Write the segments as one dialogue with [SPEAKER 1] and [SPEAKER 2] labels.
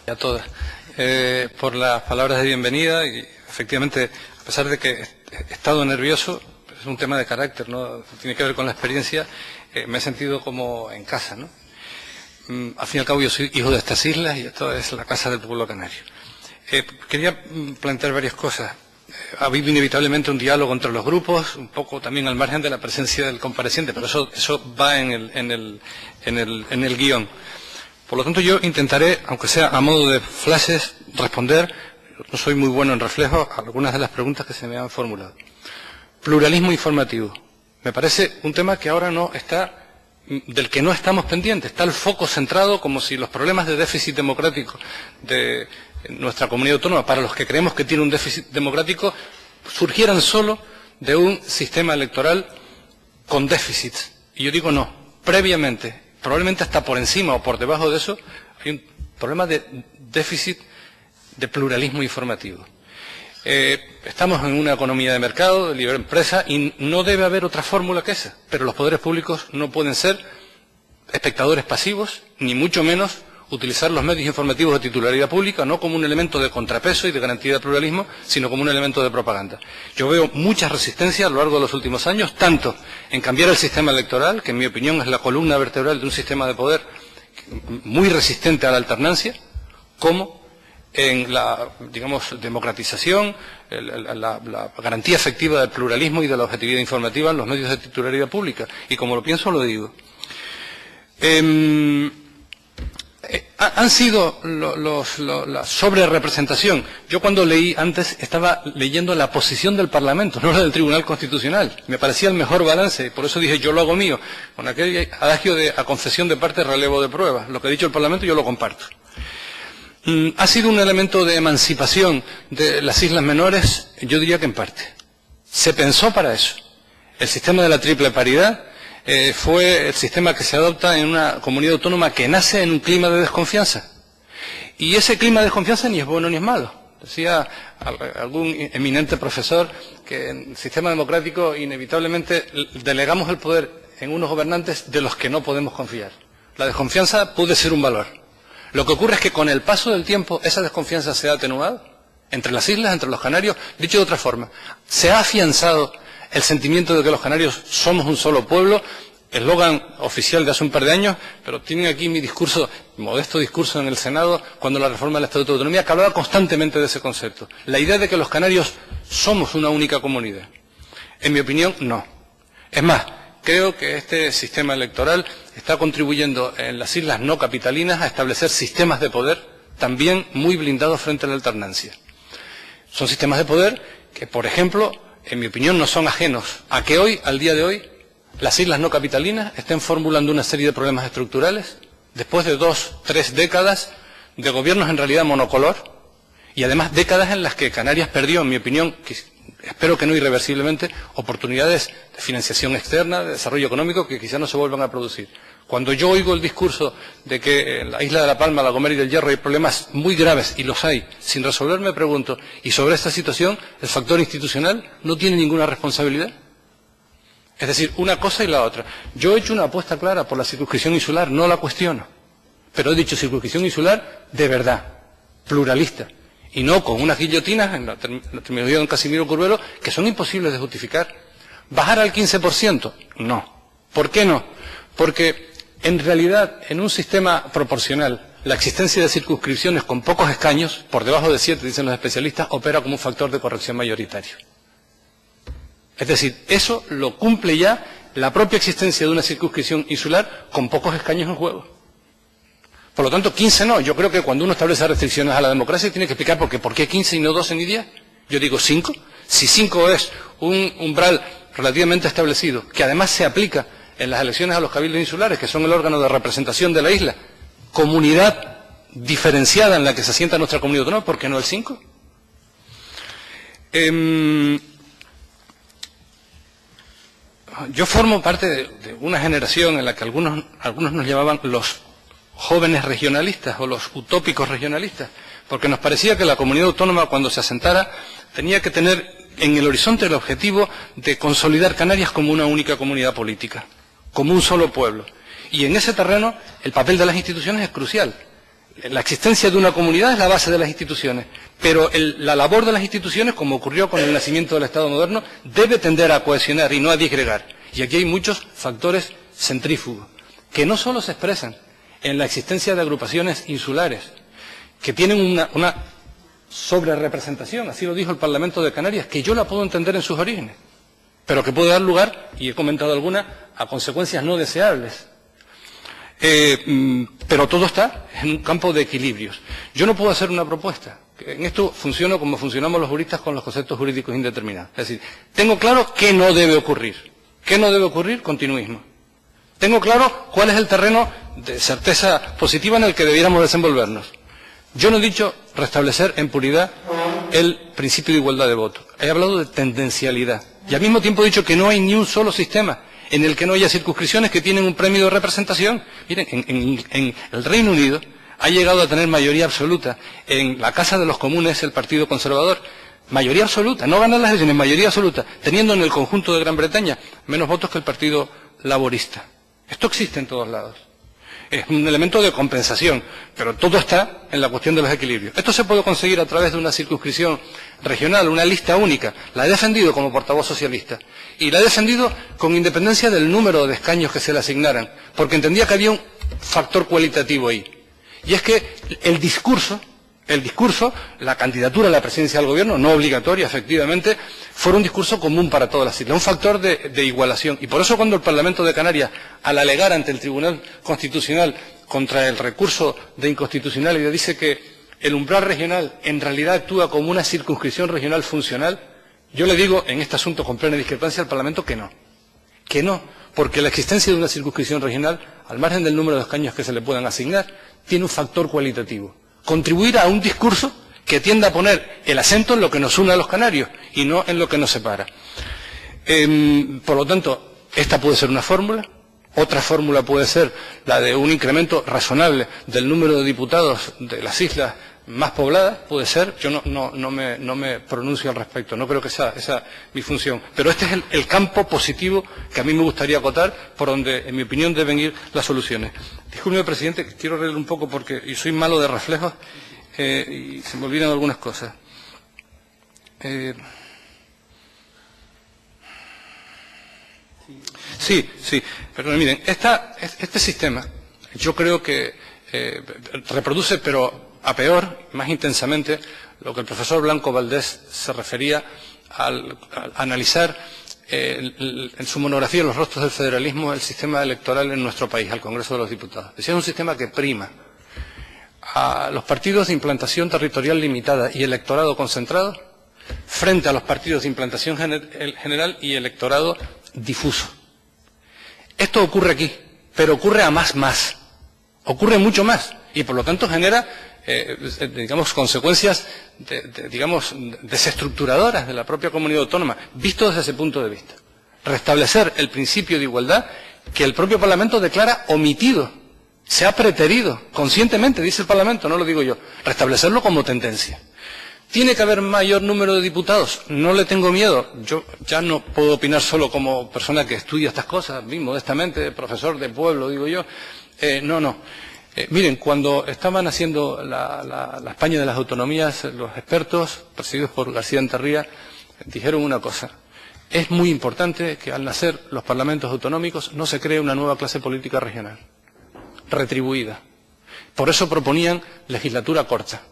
[SPEAKER 1] A todas, por las palabras de bienvenida. Y efectivamente, a pesar de que he estado nervioso, es un tema de carácter, ¿no? Tiene que ver con la experiencia, me he sentido como en casa, ¿no? Al fin y al cabo yo soy hijo de estas islas y esto es la casa del pueblo canario. Quería plantear varias cosas. Ha habido inevitablemente un diálogo entre los grupos, un poco también al margen de la presencia del compareciente, pero eso va en el guión. Por lo tanto, yo intentaré, aunque sea a modo de flashes, responder. No soy muy bueno en reflejo a algunas de las preguntas que se me han formulado. Pluralismo informativo. Me parece un tema que ahora no está, del que no estamos pendientes. Está el foco centrado como si los problemas de déficit democrático de nuestra comunidad autónoma, para los que creemos que tiene un déficit democrático, surgieran solo de un sistema electoral con déficits. Y yo digo no, previamente, probablemente hasta por encima o por debajo de eso, hay un problema de déficit de pluralismo informativo. Estamos en una economía de mercado, de libre empresa, y no debe haber otra fórmula que esa. Pero los poderes públicos no pueden ser espectadores pasivos, ni mucho menos utilizar los medios informativos de titularidad pública no como un elemento de contrapeso y de garantía de pluralismo, sino como un elemento de propaganda. Yo veo mucha resistencia a lo largo de los últimos años, tanto en cambiar el sistema electoral, que en mi opinión es la columna vertebral de un sistema de poder muy resistente a la alternancia, como en la, digamos, democratización, la garantía efectiva del pluralismo y de la objetividad informativa en los medios de titularidad pública. Y como lo pienso, lo digo. Han sido la sobrerepresentación. Yo cuando leí antes estaba leyendo la posición del Parlamento, no la del Tribunal Constitucional. Me parecía el mejor balance, por eso dije yo lo hago mío. Con aquel adagio de a concesión de parte, relevo de pruebas. Lo que ha dicho el Parlamento yo lo comparto. ¿Ha sido un elemento de emancipación de las islas menores? Yo diría que en parte. Se pensó para eso. El sistema de la triple paridad fue el sistema que se adopta en una comunidad autónoma que nace en un clima de desconfianza. Y ese clima de desconfianza ni es bueno ni es malo. Decía algún eminente profesor que en el sistema democrático inevitablemente delegamos el poder en unos gobernantes de los que no podemos confiar. La desconfianza puede ser un valor. Lo que ocurre es que con el paso del tiempo esa desconfianza se ha atenuado entre las islas, entre los canarios. Dicho de otra forma, se ha afianzado el sentimiento de que los canarios somos un solo pueblo, eslogan oficial de hace un par de años, pero tienen aquí mi discurso, modesto discurso en el Senado, cuando la reforma del Estatuto de Autonomía, que hablaba constantemente de ese concepto. La idea de que los canarios somos una única comunidad. En mi opinión, no. Es más, creo que este sistema electoral está contribuyendo en las islas no capitalinas a establecer sistemas de poder también muy blindados frente a la alternancia. Son sistemas de poder que, por ejemplo, en mi opinión, no son ajenos a que hoy, al día de hoy, las islas no capitalinas estén formulando una serie de problemas estructurales después de 2, 3 décadas de gobiernos en realidad monocolor y además décadas en las que Canarias perdió, en mi opinión, espero que no irreversiblemente, oportunidades de financiación externa, de desarrollo económico que quizás no se vuelvan a producir. Cuando yo oigo el discurso de que en la isla de La Palma, La Gomera y del Hierro hay problemas muy graves, y los hay, sin resolver me pregunto, ¿y sobre esta situación el factor institucional no tiene ninguna responsabilidad? Es decir, una cosa y la otra. Yo he hecho una apuesta clara por la circunscripción insular, no la cuestiono, pero he dicho circunscripción insular de verdad, pluralista, y no con unas guillotinas, en la terminología de don Casimiro Curbelo, que son imposibles de justificar. ¿Bajar al 15%? No. ¿Por qué no? Porque en realidad, en un sistema proporcional, la existencia de circunscripciones con pocos escaños, por debajo de 7, dicen los especialistas, opera como un factor de corrección mayoritario. Es decir, eso lo cumple ya la propia existencia de una circunscripción insular con pocos escaños en juego. Por lo tanto, 15 no. Yo creo que cuando uno establece restricciones a la democracia tiene que explicar por qué 15 y no 12 ni 10. Yo digo 5. Si 5 es un umbral relativamente establecido, que además se aplica en las elecciones a los cabildos insulares, que son el órgano de representación de la isla, comunidad diferenciada en la que se asienta nuestra comunidad autónoma, ¿por qué no el 5? Yo formo parte de una generación en la que algunos nos llamaban los jóvenes regionalistas o los utópicos regionalistas, porque nos parecía que la comunidad autónoma, cuando se asentara, tenía que tener en el horizonte el objetivo de consolidar Canarias como una única comunidad política, como un solo pueblo. Y en ese terreno el papel de las instituciones es crucial. la existencia de una comunidad es la base de las instituciones, pero la labor de las instituciones, como ocurrió con el nacimiento del Estado moderno, debe tender a cohesionar y no a disgregar. Y aquí hay muchos factores centrífugos, que no solo se expresan en la existencia de agrupaciones insulares, que tienen una sobrerepresentación, así lo dijo el Parlamento de Canarias, que yo la puedo entender en sus orígenes, pero que puede dar lugar, y he comentado algunas, a consecuencias no deseables. Pero todo está en un campo de equilibrios. Yo no puedo hacer una propuesta. En esto funciono como funcionamos los juristas con los conceptos jurídicos indeterminados. Es decir, tengo claro qué no debe ocurrir. ¿Qué no debe ocurrir? Continuismo. Tengo claro cuál es el terreno de certeza positiva en el que debiéramos desenvolvernos. Yo no he dicho restablecer en puridad el principio de igualdad de voto. He hablado de tendencialidad. Y al mismo tiempo he dicho que no hay ni un solo sistema en el que no haya circunscripciones que tienen un premio de representación. Miren, en el Reino Unido ha llegado a tener mayoría absoluta. En la Casa de los Comunes, el Partido Conservador, mayoría absoluta, no ganan las elecciones, mayoría absoluta, teniendo en el conjunto de Gran Bretaña menos votos que el Partido Laborista. Esto existe en todos lados. Es un elemento de compensación, pero todo está en la cuestión de los equilibrios. Esto se puede conseguir a través de una circunscripción regional, una lista única. La he defendido como portavoz socialista y la he defendido con independencia del número de escaños que se le asignaran, porque entendía que había un factor cualitativo ahí. Y es que el discurso, la candidatura a la presidencia del gobierno, no obligatoria, efectivamente, fuera un discurso común para todas las islas, un factor de igualación. Y por eso cuando el Parlamento de Canarias, al alegar ante el Tribunal Constitucional contra el recurso de inconstitucionalidad, dice que el umbral regional en realidad actúa como una circunscripción regional funcional, yo le digo en este asunto con plena discrepancia al Parlamento que no, porque la existencia de una circunscripción regional, al margen del número de escaños que se le puedan asignar, tiene un factor cualitativo. Contribuir a un discurso que tienda a poner el acento en lo que nos une a los canarios y no en lo que nos separa. Por lo tanto, esta puede ser una fórmula. Otra fórmula puede ser la de un incremento razonable del número de diputados de las islas más pobladas, puede ser. Yo no me pronuncio al respecto, no creo que sea esa mi función. Pero este es el campo positivo que a mí me gustaría acotar, por donde, en mi opinión, deben ir las soluciones. Disculpe, presidente, que quiero leer un poco porque yo soy malo de reflejos y se me olvidan algunas cosas. Sí, pero miren, este sistema yo creo que reproduce, pero a peor, más intensamente, lo que el profesor Blanco Valdés se refería al analizar en su monografía Los rostros del federalismo, el sistema electoral en nuestro país, al Congreso de los Diputados. Decía, es un sistema que prima a los partidos de implantación territorial limitada y electorado concentrado frente a los partidos de implantación general y electorado difuso. Esto ocurre aquí, pero ocurre a más. Ocurre mucho más y por lo tanto genera, digamos, consecuencias, digamos, desestructuradoras de la propia comunidad autónoma, visto desde ese punto de vista. Restablecer el principio de igualdad que el propio Parlamento declara omitido, se ha preterido, conscientemente, dice el Parlamento, no lo digo yo, restablecerlo como tendencia. ¿Tiene que haber mayor número de diputados? No le tengo miedo. Yo ya no puedo opinar solo como persona que estudia estas cosas, modestamente, profesor de pueblo, digo yo. Miren, cuando estaban haciendo la España de las autonomías, los expertos, presididos por García Entarría, dijeron una cosa. Es muy importante que al nacer los parlamentos autonómicos no se cree una nueva clase política regional, retribuida. Por eso proponían legislatura corta.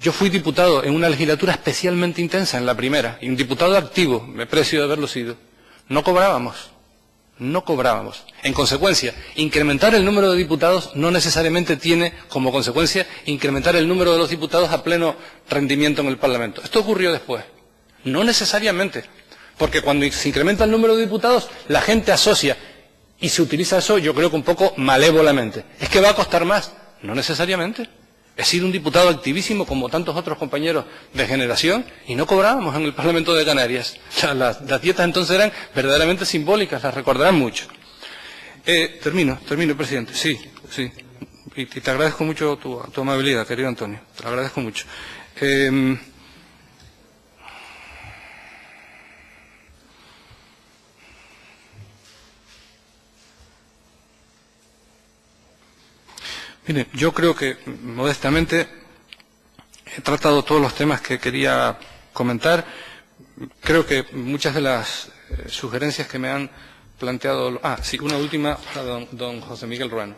[SPEAKER 1] Yo fui diputado en una legislatura especialmente intensa, en la primera, y un diputado activo, me precio de haberlo sido. No cobrábamos. En consecuencia, incrementar el número de diputados no necesariamente tiene como consecuencia incrementar el número de los diputados a pleno rendimiento en el Parlamento. Esto ocurrió después. No necesariamente, porque cuando se incrementa el número de diputados, la gente asocia, y se utiliza eso, yo creo que un poco malévolamente. Es que va a costar más. No necesariamente. He sido un diputado activísimo como tantos otros compañeros de generación y no cobrábamos en el Parlamento de Canarias. Las dietas entonces eran verdaderamente simbólicas, las recordarán mucho. Termino, presidente. Sí. Y te agradezco mucho tu amabilidad, querido Antonio. Te lo agradezco mucho. Mire, yo creo que, modestamente, he tratado todos los temas que quería comentar. Creo que muchas de las sugerencias que me han planteado... sí, una última para don José Miguel Ruano.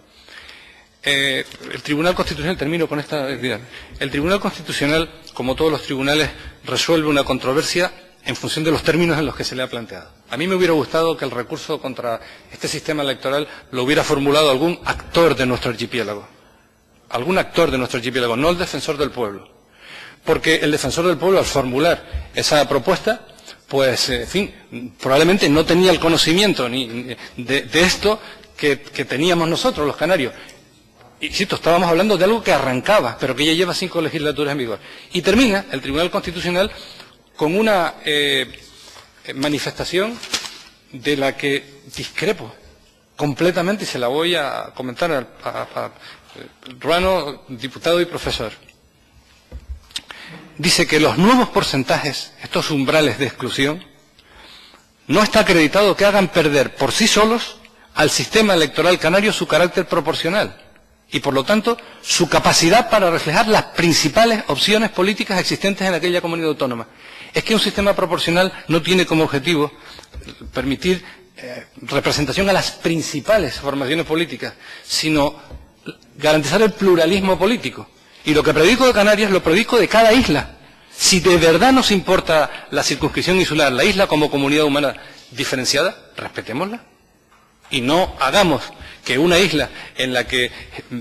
[SPEAKER 1] El Tribunal Constitucional, termino con esta idea. El Tribunal Constitucional, como todos los tribunales, resuelve una controversia en función de los términos en los que se le ha planteado. A mí me hubiera gustado que el recurso contra este sistema electoral lo hubiera formulado algún actor de nuestro archipiélago. Algún actor de nuestro archipiélago, no el defensor del pueblo. Porque el defensor del pueblo, al formular esa propuesta, pues, en fin, probablemente no tenía el conocimiento ni de esto que teníamos nosotros, los canarios. Insisto, estábamos hablando de algo que arrancaba, pero que ya lleva 5 legislaturas en vigor. Y termina el Tribunal Constitucional con una manifestación de la que discrepo completamente, y se la voy a comentar a Ruano, diputado y profesor. Dice que los nuevos porcentajes, estos umbrales de exclusión, no está acreditado que hagan perder por sí solos al sistema electoral canario su carácter proporcional y, por lo tanto, su capacidad para reflejar las principales opciones políticas existentes en aquella comunidad autónoma. Es que un sistema proporcional no tiene como objetivo permitir representación a las principales formaciones políticas, sino garantizar el pluralismo político. Y lo que predico de Canarias lo predico de cada isla. Si de verdad nos importa la circunscripción insular, la isla como comunidad humana diferenciada, respetémosla. Y no hagamos que una isla en la que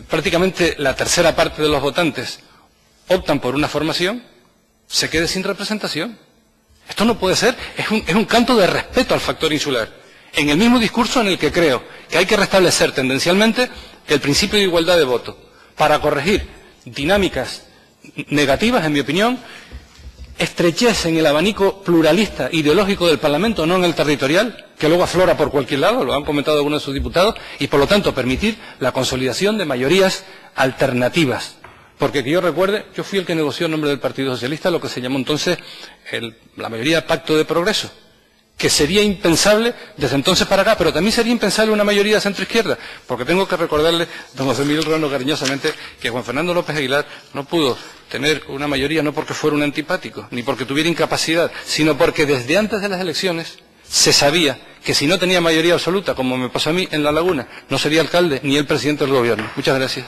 [SPEAKER 1] prácticamente la tercera parte de los votantes optan por una formación, se quede sin representación. Esto no puede ser, es un canto de respeto al factor insular. En el mismo discurso en el que creo que hay que restablecer tendencialmente el principio de igualdad de voto, para corregir dinámicas negativas, en mi opinión, estrechez en el abanico pluralista ideológico del Parlamento, no en el territorial, que luego aflora por cualquier lado, lo han comentado algunos de sus diputados, y por lo tanto permitir la consolidación de mayorías alternativas. Porque que yo recuerde, yo fui el que negoció en nombre del Partido Socialista lo que se llamó entonces la mayoría Pacto de Progreso, que sería impensable desde entonces para acá, pero también sería impensable una mayoría de centro-izquierda, porque tengo que recordarle, don José Miguel Ruano, cariñosamente, que Juan Fernando López Aguilar no pudo tener una mayoría no porque fuera un antipático, ni porque tuviera incapacidad, sino porque desde antes de las elecciones se sabía que si no tenía mayoría absoluta, como me pasó a mí en La Laguna, no sería alcalde ni el presidente del gobierno. Muchas gracias.